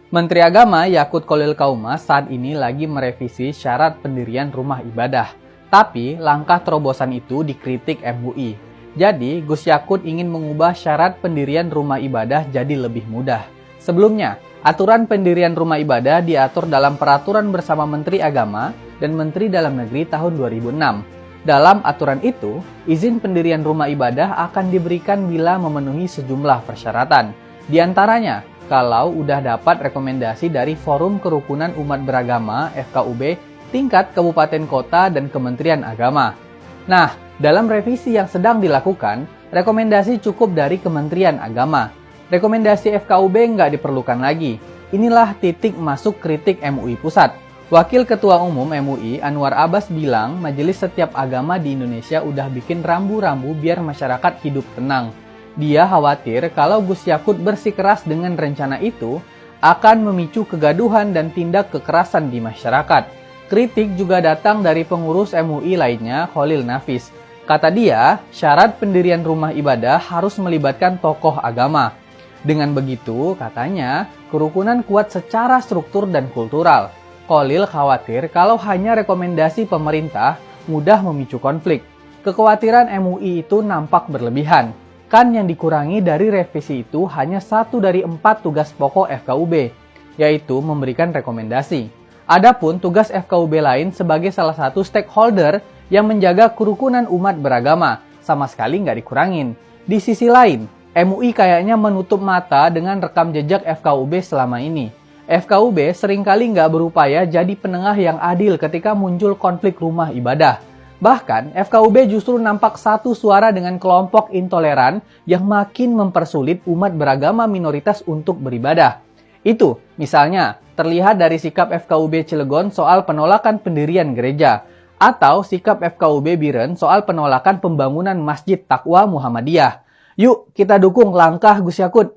Menteri Agama Yakut Khalil Qaumas saat ini lagi merevisi syarat pendirian rumah ibadah. Tapi langkah terobosan itu dikritik MUI. Jadi Gus Yakut ingin mengubah syarat pendirian rumah ibadah jadi lebih mudah. Sebelumnya, aturan pendirian rumah ibadah diatur dalam peraturan bersama Menteri Agama dan Menteri Dalam Negeri tahun 2006. Dalam aturan itu, izin pendirian rumah ibadah akan diberikan bila memenuhi sejumlah persyaratan. Di antaranya, kalau udah dapat rekomendasi dari Forum Kerukunan Umat Beragama (FKUB) tingkat kabupaten kota dan Kementerian Agama. Nah, dalam revisi yang sedang dilakukan, rekomendasi cukup dari Kementerian Agama. Rekomendasi FKUB nggak diperlukan lagi. Inilah titik masuk kritik MUI Pusat. Wakil Ketua Umum MUI Anwar Abbas bilang majelis setiap agama di Indonesia udah bikin rambu-rambu biar masyarakat hidup tenang. Dia khawatir kalau Gus Yakut bersikeras dengan rencana itu akan memicu kegaduhan dan tindak kekerasan di masyarakat. Kritik juga datang dari pengurus MUI lainnya, Khalil Nafis. Kata dia, syarat pendirian rumah ibadah harus melibatkan tokoh agama. Dengan begitu, katanya, kerukunan kuat secara struktur dan kultural. Khalil khawatir kalau hanya rekomendasi pemerintah mudah memicu konflik. Kekhawatiran MUI itu nampak berlebihan. Kan yang dikurangi dari revisi itu hanya 1 dari 4 tugas pokok FKUB, yaitu memberikan rekomendasi. Adapun tugas FKUB lain sebagai salah satu stakeholder yang menjaga kerukunan umat beragama, sama sekali nggak dikurangin. Di sisi lain, MUI kayaknya menutup mata dengan rekam jejak FKUB selama ini. FKUB seringkali nggak berupaya jadi penengah yang adil ketika muncul konflik rumah ibadah. Bahkan, FKUB justru nampak satu suara dengan kelompok intoleran yang makin mempersulit umat beragama minoritas untuk beribadah. Itu, misalnya, terlihat dari sikap FKUB Cilegon soal penolakan pendirian gereja, atau sikap FKUB Biren soal penolakan pembangunan Masjid Taqwa Muhammadiyah. Yuk, kita dukung langkah Gus Yakut.